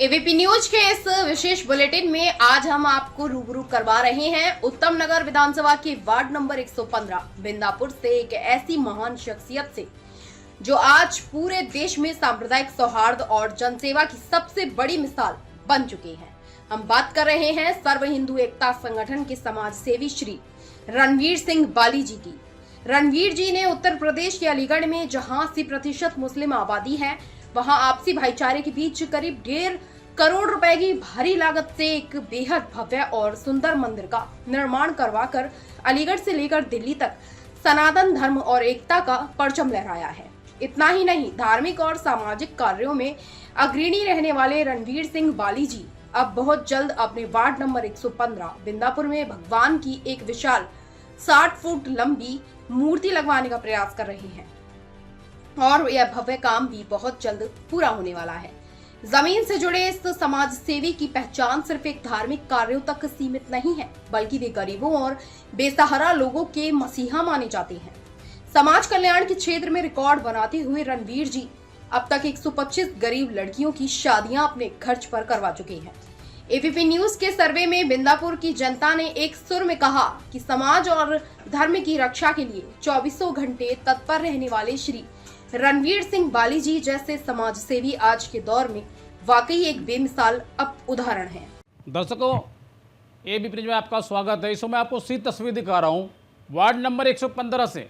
ABP news के इस विशेष bulletin में आज हम आपको रूबरू करवा रहे हैं उत्तम नगर विधानसभा के वार्ड नंबर 115 बिंदापुर से एक ऐसी महान शख्सियत से जो आज पूरे देश में सांप्रदायिक सौहार्द और जनसेवा की सबसे बड़ी मिसाल बन चुके हैं। हम बात कर रहे हैं सर्व हिंदू एकता संगठन के समाज सेवी श्री रणवीर सिंह बाली जी की। रणवीर जी ने उत्तर प्रदेश के अलीगढ़ में जहां 80% मुस्लिम आबादी है, वहां आपसी भाईचारे के बीच करीब 1.5 करोड़ रुपए की भारी लागत से एक बेहद भव्य और सुंदर मंदिर का निर्माण करवाकर अलीगढ़ से लेकर दिल्ली तक सनातन धर्म और एकता का परचम लहराया है। इतना ही नहीं, धार्मिक और सामाजिक कार्यों में अग्रणी रहने वाले रणवीर सिंह बाली जी अब बहुत जल्द अपने वार्ड नंबर 115 बिंदापुर में भगवान की एक विशाल 60 फुट लंबी मूर्ति लगवाने का प्रयास कर रहे हैं और यह भव्य काम भी बहुत जल्द पूरा होने वाला है। जमीन से जुड़े इस समाज सेवी की पहचान सिर्फ एक धार्मिक कार्यों तक सीमित नहीं है, बल्कि वे गरीबों और बेसहारा लोगों के मसीहा माने जाते हैं। समाज कल्याण के क्षेत्र में रिकॉर्ड बनाते हुए रणवीर जी अब तक 125 गरीब लड़कियों की शादियां अपने खर्च पर करवा चुके हैं। एबीपी न्यूज के सर्वे में बिंदापुर की जनता ने एक सुर में कहा कि समाज और धर्म की रक्षा के लिए 24 घंटे तत्पर रहने वाले श्री रणवीर सिंह बाली जी जैसे समाज सेवी आज के दौर में वाकई एक बेमिसाल उदाहरण है। दर्शकों, एबीपी न्यूज में आपका स्वागत है। इस समय आपको सीधी तस्वीर दिखा रहा हूँ। वार्ड नंबर 115 से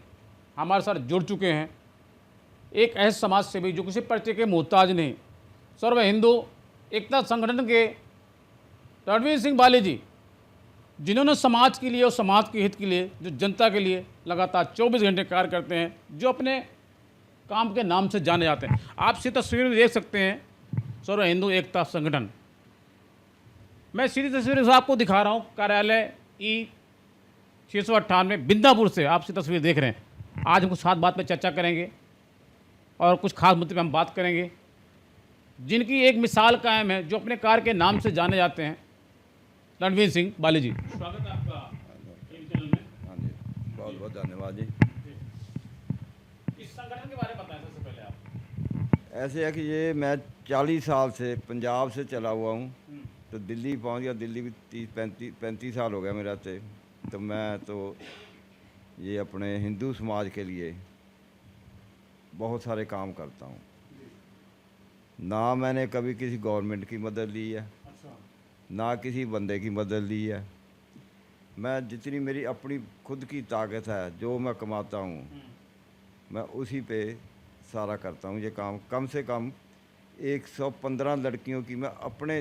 हमारे साथ जुड़ चुके हैं एक ऐसे समाज सेवी जो किसी परिचय के मोहताज नहीं, सर्व हिंदू एकता संगठन के रणवीर सिंह बाली जी, जिन्होंने समाज के लिए और समाज के हित के लिए, जो जनता के लिए लगातार 24 घंटे कार्य करते हैं, जो अपने काम के नाम से जाने जाते हैं। आप इसी तस्वीर में देख सकते हैं सर्व हिंदू एकता संगठन। मैं सीधी तस्वीर से आपको दिखा रहा हूँ कार्यालय ई 698 बिंदापुर से आप इसी तस्वीर देख रहे हैं। आज हम कुछ खास बात पर चर्चा करेंगे और कुछ खास मुद्दे पर हम बात करेंगे जिनकी एक मिसाल कायम है, जो अपने कार्य के नाम से जाने जाते हैं, रणवीर सिंह बाली जी। स्वागत है आपका चैनल में। हाँ जी, बहुत बहुत धन्यवाद जी। इस संगठन के बारे में बताएं सबसे पहले आप। ऐसे है कि ये मैं 40 साल से पंजाब से चला हुआ हूँ, तो दिल्ली पहुँच गया। दिल्ली भी 35 साल हो गया मेरा से। तो मैं तो ये अपने हिंदू समाज के लिए बहुत सारे काम करता हूँ। ना मैंने कभी किसी गवर्नमेंट की मदद ली है, ना किसी बंदे की मदद ली है। मैं जितनी मेरी अपनी खुद की ताकत है, जो मैं कमाता हूँ, मैं उसी पे सारा करता हूँ ये काम। कम से कम 115 लड़कियों की मैं अपने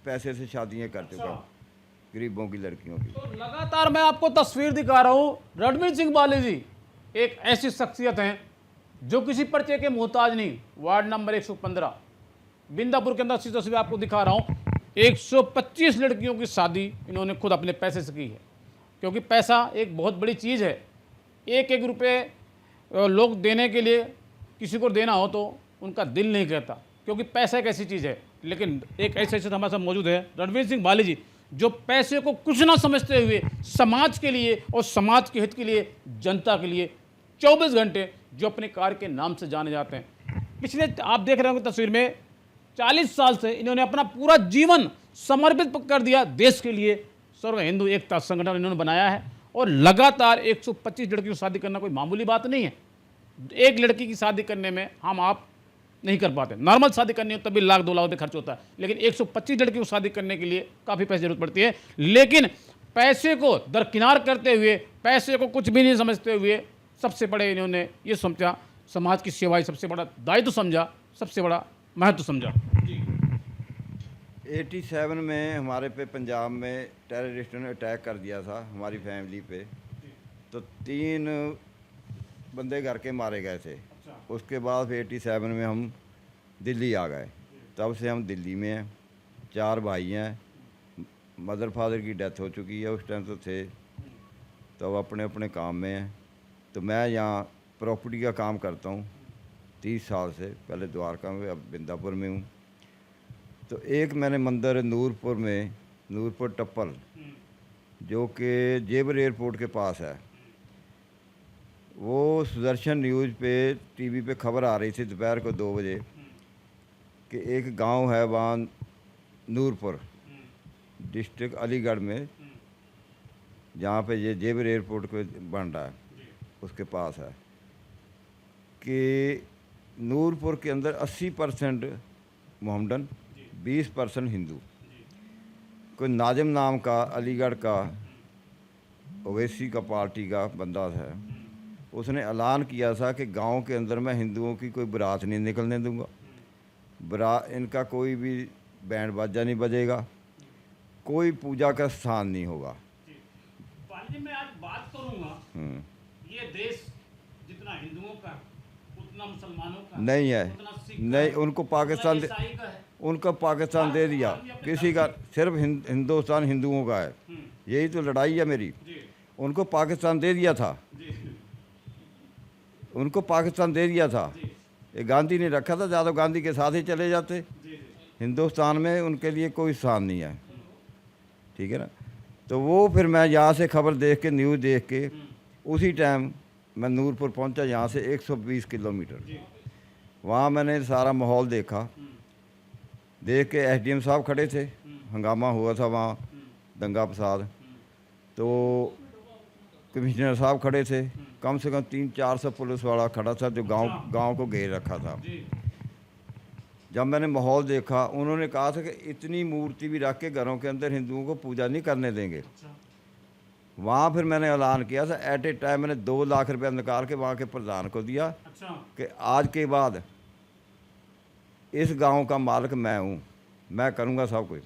पैसे से शादियाँ कर चुका हूँ, गरीबों की लड़कियों की। तो लगातार मैं आपको तस्वीर दिखा रहा हूँ। रणवीर सिंह बाली जी एक ऐसी शख्सियत हैं जो किसी परिचय के मोहताज नहीं। वार्ड नंबर 115 बिंदापुर के अंदर सी तस्वीर आपको दिखा रहा हूँ। 125 लड़कियों की शादी इन्होंने खुद अपने पैसे से की है, क्योंकि पैसा एक बहुत बड़ी चीज़ है। एक एक रुपये लोग देने के लिए किसी को देना हो तो उनका दिल नहीं कहता, क्योंकि पैसा एक ऐसी चीज़ है। लेकिन एक ऐसे हमारे साथ मौजूद है रणवीर सिंह बाली जी, जो पैसे को कुछ ना समझते हुए समाज के लिए और समाज के हित के लिए, जनता के लिए 24 घंटे जो अपने कार्य के नाम से जाने जाते हैं। पिछले आप देख रहे होंगे तस्वीर में 40 साल से इन्होंने अपना पूरा जीवन समर्पित कर दिया देश के लिए। सर्व हिंदू एकता संगठन इन्होंने बनाया है और लगातार 125 लड़कियों की शादी करना कोई मामूली बात नहीं है। एक लड़की की शादी करने में हम आप नहीं कर पाते। नॉर्मल शादी करनी हो तभी लाख 2 लाख रुपये खर्च होता है, लेकिन 125 लड़कियों की शादी करने के लिए काफ़ी पैसे जरूरत पड़ती है। लेकिन पैसे को दरकिनार करते हुए, पैसे को कुछ भी नहीं समझते हुए, सबसे बड़े इन्होंने ये समझा, समाज की सेवा ही सबसे बड़ा दायित्व समझा, सबसे बड़ा महत्व समझा। 87 में हमारे पे पंजाब में टेररिस्टों ने अटैक कर दिया था हमारी फैमिली पे, तो 3 बंदे घर के मारे गए थे। उसके बाद फिर 87 में हम दिल्ली आ गए। तब से हम दिल्ली में हैं। 4 भाई हैं। मदर फादर की डेथ हो चुकी है, उस टाइम तो थे, तो अब अपने अपने काम में हैं। तो मैं यहाँ प्रॉपर्टी का काम करता हूँ 30 साल से। पहले द्वारका में, अब बिंदापुर में हूँ। तो एक मैंने मंदिर नूरपुर में, नूरपुर टप्पल, जो कि जेबर एयरपोर्ट के पास है, वो सुदर्शन न्यूज़ पे टीवी पे खबर आ रही थी दोपहर को 2 बजे कि एक गांव है वहाँ नूरपुर डिस्ट्रिक्ट अलीगढ़ में, जहाँ पे ये जेवर एयरपोर्ट को बन रहा है उसके पास है, कि नूरपुर के अंदर 80% मोहम्मडन, 20% हिंदू। कोई नाजिम नाम का अलीगढ़ का ओवैसी का पार्टी का बंदा था, उसने ऐलान किया था कि गांव के अंदर मैं हिंदुओं की कोई बारात नहीं निकलने दूंगा, इनका कोई भी बैंड बाजा नहीं बजेगा, कोई पूजा का स्थान नहीं होगा। जी मैं आज बात करूंगा, ये देश जितना हिंदुओं का उतना मुसलमानों का नहीं है, उतना सिख नहीं, उनको पाकिस्तान ईसाई का है। उनका पाकिस्तान दे दिया, किसी का सिर्फ हिंदुस्तान हिंदुओं का है। यही तो लड़ाई है मेरी। उनको पाकिस्तान दे दिया था, उनको पाकिस्तान दे दिया था, ये गांधी ने रखा था, ज़्यादा गांधी के साथ ही चले जाते। हिंदुस्तान में उनके लिए कोई स्थान नहीं है, ठीक है ना। तो वो फिर मैं यहाँ से खबर देख के, न्यूज़ देख के, उसी टाइम मैं नूरपुर पहुँचा, यहाँ से 120 किलोमीटर। वहाँ मैंने सारा माहौल देखा, देख के एसडीएम साहब खड़े थे, हंगामा हुआ था वहाँ, दंगा फसाद, तो कमिश्नर साहब खड़े थे, कम से कम 300-400 पुलिस वाला खड़ा था जो गांव को घेर रखा था। जब मैंने माहौल देखा, उन्होंने कहा था कि इतनी मूर्ति भी रख के घरों के अंदर हिंदुओं को पूजा नहीं करने देंगे। वहाँ फिर मैंने ऐलान किया था, एट ए टाइम मैंने 2 लाख रुपया निकाल के वहाँ के प्रधान को दिया कि आज के बाद इस गांव का मालिक मैं हूँ, मैं करूँगा सब कुछ।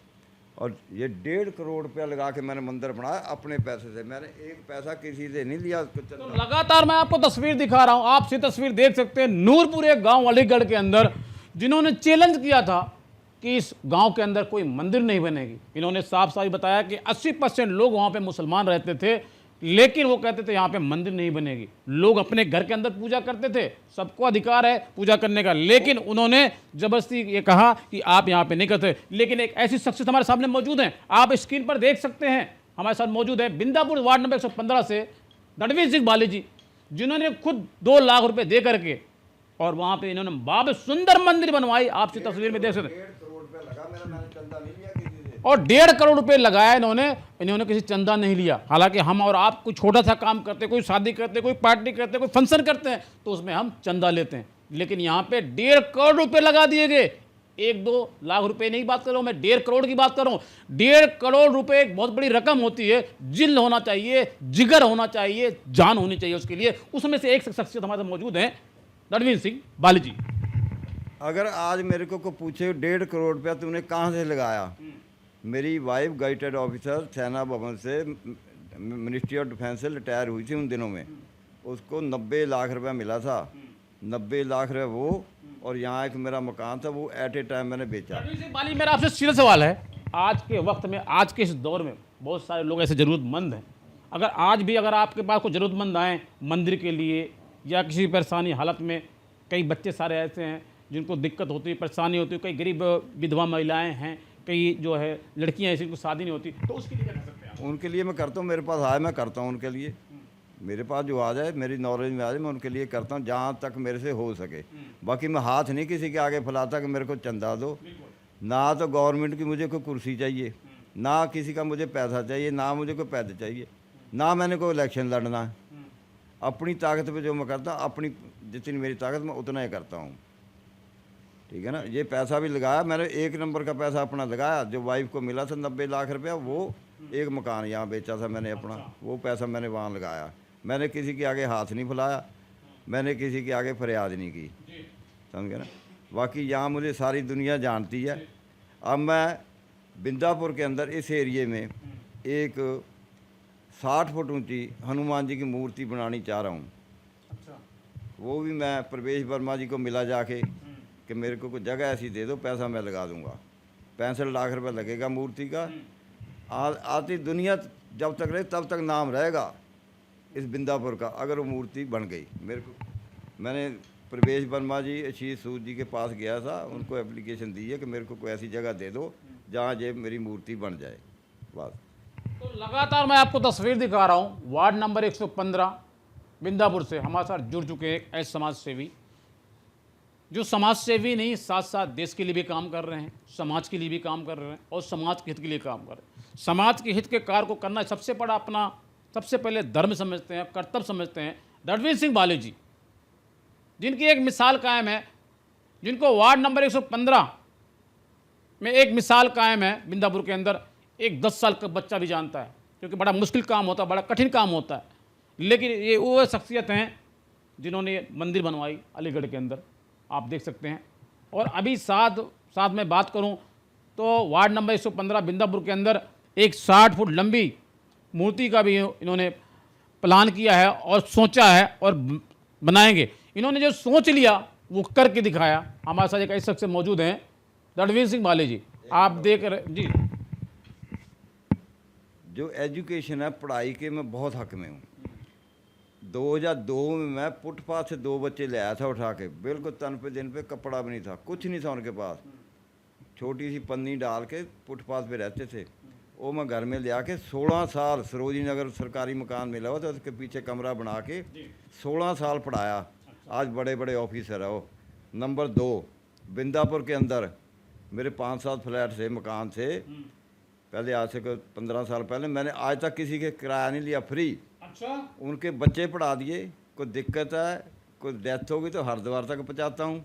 और ये 1.5 करोड़ रुपया लगा के मैंने मंदिर बनाया अपने पैसे से, मैंने एक पैसा किसी से नहीं लिया। तो लगातार मैं आपको तस्वीर दिखा रहा हूँ, आप से तस्वीर देख सकते हैं, नूरपुर एक गांव अलीगढ़ के अंदर, जिन्होंने चैलेंज किया था कि इस गांव के अंदर कोई मंदिर नहीं बनेगी। इन्होंने साफ साफ बताया कि 80% लोग वहाँ पे मुसलमान रहते थे, लेकिन वो कहते थे यहाँ पे मंदिर नहीं बनेगी। लोग अपने घर के अंदर पूजा करते थे, सबको अधिकार है पूजा करने का, लेकिन उन्होंने जबरदस्ती ये कहा कि आप यहाँ पे नहीं करते। लेकिन एक ऐसी शख्सियत हमारे सामने मौजूद है, आप स्क्रीन पर देख सकते हैं, हमारे साथ मौजूद है बिंदापुर वार्ड नंबर 115 से रणवीर सिंह बाली जी, जिन्होंने खुद 2 लाख रुपए दे करके और वहाँ पे इन्होंने बाब सुंदर मंदिर बनवाई। आपसे तस्वीर में देख सकते हैं, और 1.5 करोड़ रुपए लगाया इन्होंने किसी चंदा नहीं लिया। हालांकि हम और आप कोई छोटा सा काम करते, कोई शादी करते, कोई पार्टी करते, कोई फंक्शन करते हैं, तो उसमें हम चंदा लेते हैं, लेकिन यहाँ पे 1.5 करोड़ रुपए लगा दिए गए। 1-2 लाख रुपए नहीं बात कर रहा हूँ मैं, 1.5 करोड़ की बात कर रहा हूँ। 1.5 करोड़ रुपए एक बहुत बड़ी रकम होती है, जिल होना चाहिए, जिगर होना चाहिए, जान होनी चाहिए उसके लिए। उसमें से एक शख्सियत हमारे साथ मौजूद है, रणवीर सिंह बाली जी। अगर आज मेरे को पूछे 1.5 करोड़ रुपया तुमने कहाँ से लगाया, मेरी वाइफ गाइटेड ऑफिसर सेना भवन से मिनिस्ट्री ऑफ डिफेंस से रिटायर हुई थी उन दिनों में, उसको 90 लाख रुपया मिला था। 90 लाख रुपये वो, और यहाँ एक मेरा मकान था, वो एट ए टाइम मैंने बेचा। बाली, मेरा आपसे सीधा सवाल है, आज के वक्त में, आज के इस दौर में बहुत सारे लोग ऐसे ज़रूरतमंद हैं, अगर आज भी अगर आपके पास कोई ज़रूरतमंद आए मंदिर के लिए या किसी परेशानी हालत में, कई बच्चे सारे ऐसे हैं जिनको दिक्कत होती है, परेशानी होती है, कई गरीब विधवा महिलाएँ हैं, कई जो है लड़कियां ऐसी जिनको शादी नहीं होती, तो उसके लिए क्या कर सकते हैं? उनके लिए मैं करता हूँ, मेरे पास आए मैं करता हूँ उनके लिए, मेरे पास जो आ जाए, मेरी नॉलेज में आ जाए, मैं उनके लिए करता हूँ जहाँ तक मेरे से हो सके। बाकी मैं हाथ नहीं किसी के आगे फैलाता कि मेरे को चंदा दो, ना तो गवर्नमेंट की मुझे कोई कुर्सी चाहिए, ना किसी का मुझे पैसा चाहिए, ना मुझे कोई पैसे चाहिए, ना मैंने कोई इलेक्शन लड़ना है। अपनी ताकत पे जो मैं करता हूँ, अपनी जितनी मेरी ताकत मैं उतना ही करता हूँ, ठीक है ना। ये पैसा भी लगाया मैंने, 1 नंबर का पैसा अपना लगाया, जो वाइफ को मिला था 90 लाख रुपया, वो एक मकान यहाँ बेचा था मैंने अपना, वो पैसा मैंने वहाँ लगाया। मैंने किसी के आगे हाथ नहीं फैलाया, मैंने किसी के आगे फरियाद नहीं की, समझ गए ना। बाकी यहाँ मुझे सारी दुनिया जानती है। अब मैं बिंदापुर के अंदर इस एरिए में एक 60 फुट ऊंची हनुमान जी की मूर्ति बनानी चाह रहा हूँ। वो भी मैं प्रवेश वर्मा जी को मिला जाके कि मेरे को कोई जगह ऐसी दे दो, पैसा मैं लगा दूंगा। 65 लाख रुपए लगेगा मूर्ति का। आती दुनिया जब तक रहे तब तक नाम रहेगा इस बिंदापुर का, अगर वो मूर्ति बन गई। मैंने प्रवेश वर्मा जी, आशीष सूद जी के पास गया था, उनको एप्लीकेशन दी है कि मेरे को कोई ऐसी जगह दे दो जहाँ ये मेरी मूर्ति बन जाए, बस। तो लगातार मैं आपको तस्वीर दिखा रहा हूँ, वार्ड नंबर 115 बिंदापुर से हमारे साथ जुड़ चुके हैं एक ऐसे समाज सेवी, जो समाज सेवी नहीं, साथ साथ देश के लिए भी काम कर रहे हैं, समाज के लिए भी काम कर रहे हैं और समाज के हित के लिए काम कर रहे हैं। समाज के हित के कार्य को करना सबसे बड़ा अपना सबसे पहले धर्म समझते हैं, कर्तव्य समझते हैं। रणवीर सिंह बाली जी, जिनकी एक मिसाल कायम है, जिनको वार्ड नंबर 115 में एक मिसाल कायम है बिंदापुर के अंदर, एक 10 साल का बच्चा भी जानता है, क्योंकि बड़ा मुश्किल काम होता है, बड़ा कठिन काम होता है। लेकिन ये वो शख्सियत हैं जिन्होंने मंदिर बनवाई अलीगढ़ के अंदर, आप देख सकते हैं। और अभी साथ में बात करूं तो वार्ड नंबर 115 बिंदापुर के अंदर एक 60 फुट लंबी मूर्ति का भी इन्होंने प्लान किया है और सोचा है और बनाएंगे। इन्होंने जो सोच लिया वो करके दिखाया। हमारे साथ एक ऐसे शख्स मौजूद हैं, रणवीर सिंह बाली जी, आप देख रहे जी। जो एजुकेशन है, पढ़ाई के मैं बहुत हक में हूँ। 2002 में मैं फुटपाथ से 2 बच्चे ले आया था उठा के, बिल्कुल तन पे दिन पे, कपड़ा भी नहीं था, कुछ नहीं था उनके पास, छोटी सी पन्नी डाल के फुटपाथ पे रहते थे। वो मैं घर में ले आके 16 साल सरोजनी नगर सरकारी मकान मिला हुआ था, उसके पीछे कमरा बना के 16 साल पढ़ाया। आज बड़े बड़े ऑफिसर है वो। नंबर 2, बिंदापुर के अंदर मेरे 5-7 फ्लैट थे, मकान थे पहले, आज से 15 साल पहले। मैंने आज तक किसी के किराया नहीं लिया, फ्री। अच्छा, उनके बच्चे पढ़ा दिए। कोई दिक्कत है, कोई डेथ हो गई तो हरिद्वार तक पहुँचाता हूँ,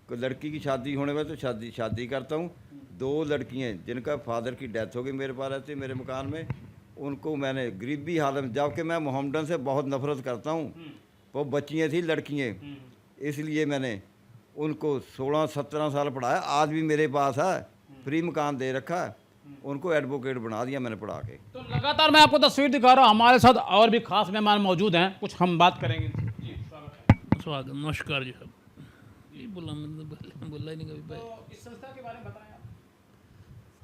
कोई लड़की की शादी होने में तो शादी करता हूँ। 2 लड़कियाँ जिनका फादर की डेथ हो गई मेरे पास रहती मेरे मकान में, उनको मैंने गरीबी हालत में, जबकि मैं मोहम्मदन से बहुत नफरत करता हूँ, वो बच्चियाँ थी लड़कियाँ, इसलिए मैंने उनको 16-17 साल पढ़ाया। आज भी मेरे पास है, फ्री मकान दे रखा है, उनको एडवोकेट बना दिया मैंने पढ़ा के। तो लगातार मैं आपको तस्वीर दिखा रहा हूँ, हमारे साथ और भी खास मेहमान मौजूद हैं, कुछ हम बात करेंगे जी। स्वागत, नमस्कार जी साहब। ये बोला ही नहीं कभी भाई। तो इस संस्था के बारे में बताएं आप।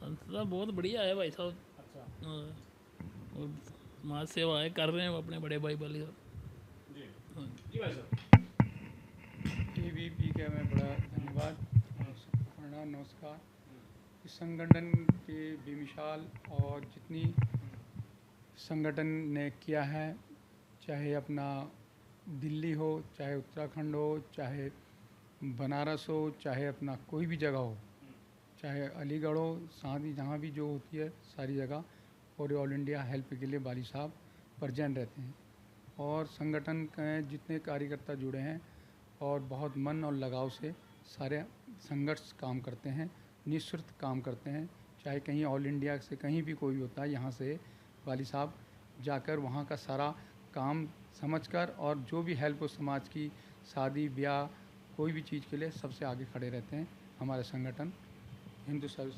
संस्था बहुत बढ़िया है भाई साहब। अच्छा हाँ, और समाज सेवाएँ कर रहे हैं अपने बड़े भाई वाली साहब। जी हाँ। जी भाई साहब। ABP का मैं बड़ा धन्यवाद, प्रणाम, नमस्कार। इस संगठन के बेमिसाल और जितनी संगठन ने किया है, चाहे अपना दिल्ली हो, चाहे उत्तराखंड हो, चाहे बनारस हो, चाहे अपना कोई भी जगह हो, चाहे अलीगढ़ हो, साथ ही जहाँ भी जो होती है सारी जगह, और ऑल इंडिया हेल्प के लिए बाली साहब प्रेजेंट रहते हैं। और संगठन के जितने कार्यकर्ता जुड़े हैं और बहुत मन और लगाव से सारे संघर्ष काम करते हैं, निःस्वार्थ काम करते हैं। चाहे कहीं ऑल इंडिया से कहीं भी कोई होता है, यहाँ से वाली साहब जाकर वहाँ का सारा काम समझकर और जो भी हेल्प हो समाज की, शादी ब्याह कोई भी चीज़ के लिए सबसे आगे खड़े रहते हैं हमारे संगठन हिंदू सर्विस।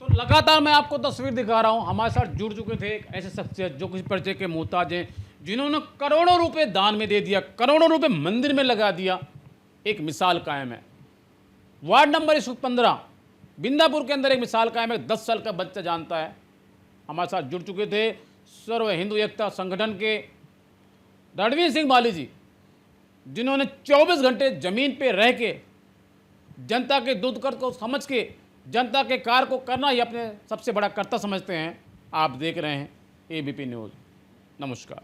तो लगातार मैं आपको तस्वीर दिखा रहा हूँ, हमारे साथ जुड़ चुके थे एक ऐसे शख्सियत जो किसी परिचय के मोहताज हैं, जिन्होंने करोड़ों रुपए दान में दे दिया, करोड़ों रुपए मंदिर में लगा दिया। एक मिसाल कायम है वार्ड नंबर 115 बिंदापुर के अंदर, एक मिसाल कायम है। 10 साल का बच्चा जानता है। हमारे साथ जुड़ चुके थे सर्व हिंदू एकता संगठन के रणवीर सिंह बाली जी, जिन्होंने 24 घंटे जमीन पे रह के जनता के दुख दर्द को समझ के जनता के कार्य को करना ही अपने सबसे बड़ा कर्तव्य समझते हैं। आप देख रहे हैं ABP न्यूज़। नमस्कार।